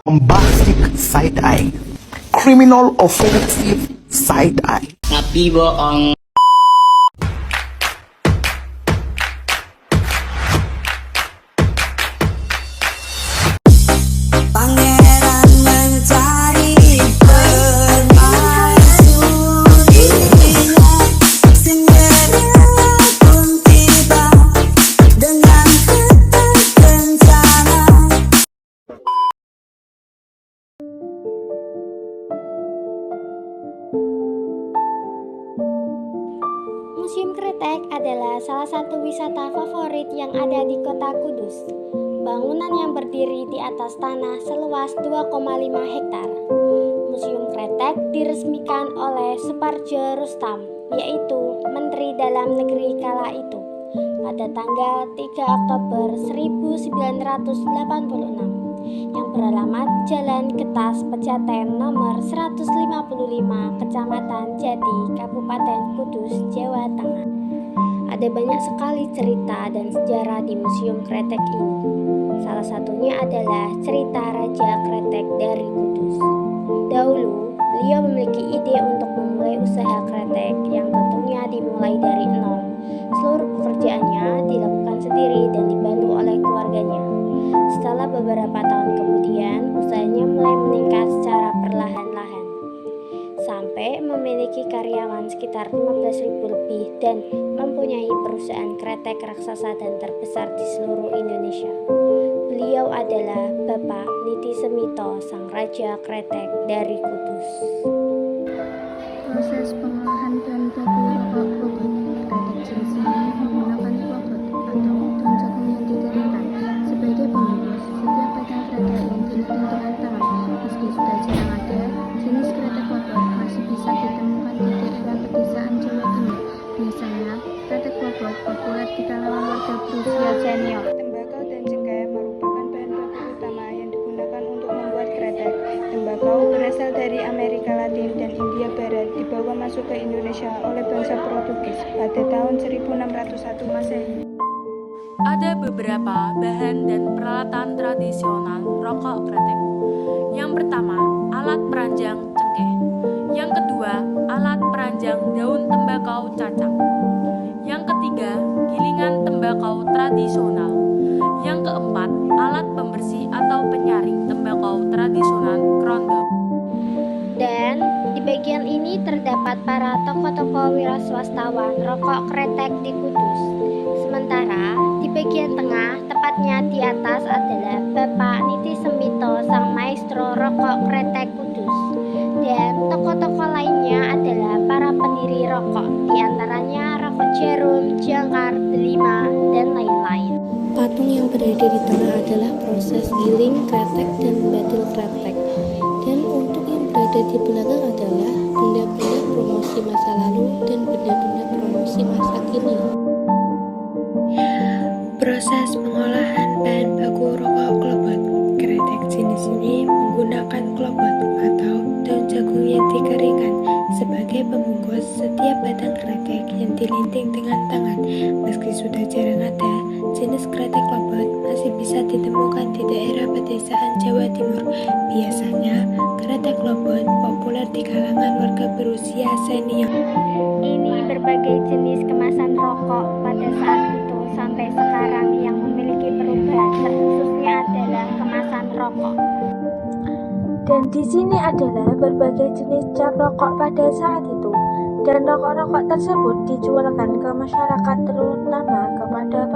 bombastic side eye, criminal offensive side eye. Tapi bohong. Pangeran mencari permaisurinya, Cinderella pun tiba dengan ketak kencana. Museum Kretek adalah salah satu wisata favorit yang ada di kota Kudus. Bangunan yang berdiri di atas tanah seluas 2,5 hektar. Museum Kretek diresmikan oleh Suparjo Rustam, yaitu Menteri Dalam Negeri kala itu, pada tanggal 3 Oktober 1986, yang beralamat Jalan Getas Pejaten nomor 155, Kecamatan Jati, Kabupaten Kudus, Jawa Tengah. Ada banyak sekali cerita dan sejarah di Museum Kretek ini. Salah satunya adalah cerita Raja Kretek dari Kudus. Dahulu, beliau memiliki ide untuk memulai usaha kretek yang tentunya dimulai dari nol. Seluruh pekerjaannya dilakukan sendiri dan dibantu oleh keluarganya. Setelah beberapa tahun kemudian, usahanya mulai meningkat secara perlahan-lahan, sampai memiliki karyawan sekitar 15.000 lebih dan mempunyai perusahaan kretek raksasa dan terbesar di seluruh Indonesia. Beliau adalah Bapak Niti Semito, Sang Raja Kretek dari Kudus. Proses pengolahan bahan baku rokok klobot. Kretek jenis ini menggunakan klobot atau daun jagung yang dikeringkan sebagai pembungkus. Setiap batang kretek yang dihitung dengan tangan, meski sudah jarang ada, jenis kretek klobot masih bisa ditemukan di daerah pedesaan Jawa Timur. Biasanya, kretek klobot populer di kalangan warga berusia senior. Tembakau dan cengkeh merupakan bahan baku utama yang digunakan untuk membuat kretek. Tembakau berasal dari Amerika Latin dan India Barat, dibawa masuk ke Indonesia oleh bangsa Portugis pada tahun 1601 Masehi. Ada beberapa bahan dan peralatan tradisional rokok kretek. Yang pertama, alat peranjang cengkeh. Yang kedua, alat peranjang daun tembakau cacang. Yang ketiga, gilingan tembakau tradisional. Yang keempat, alat pembersih atau penyaring tembakau tradisional krondok. Dan di bagian ini terdapat para tokoh-tokoh wiraswastawan rokok kretek di Kudus. Sementara di bagian tengah, tepatnya di atas, adalah Bapak Niti Semito, Sang Maestro Rokok Kretek Kudus. Dan tokoh-tokoh lainnya adalah para pendiri rokok, diantaranya Rokok Jarum, Jangkar, Delima, dan lain-lain. Patung yang berada di tengah adalah proses giling kretek dan batil kretek. Dan untuk yang berada di belakang adalah benda-benda promosi masa lalu dan benda-benda promosi masa kini. Proses pengolahan bahan baku rokok klobot. Kretek jenis ini menggunakan klobot atau daun jagung yang dikeringkan sebagai pembungkus. Setiap batang kretek yang dilinting dengan tangan, meski sudah jarang ada, jenis kretek klobot masih bisa ditemukan di daerah pedesaan Jawa Timur. Biasanya, kretek klobot populer di kalangan warga berusia senior. Ini berbagai jenis kemasan rokok pada saat itu sampai sekarang yang memiliki perubahan, terkhususnya adalah kemasan rokok. Dan di sini adalah berbagai jenis cap rokok pada saat itu. Dan rokok-rokok tersebut dijualkan ke masyarakat, terutama kepada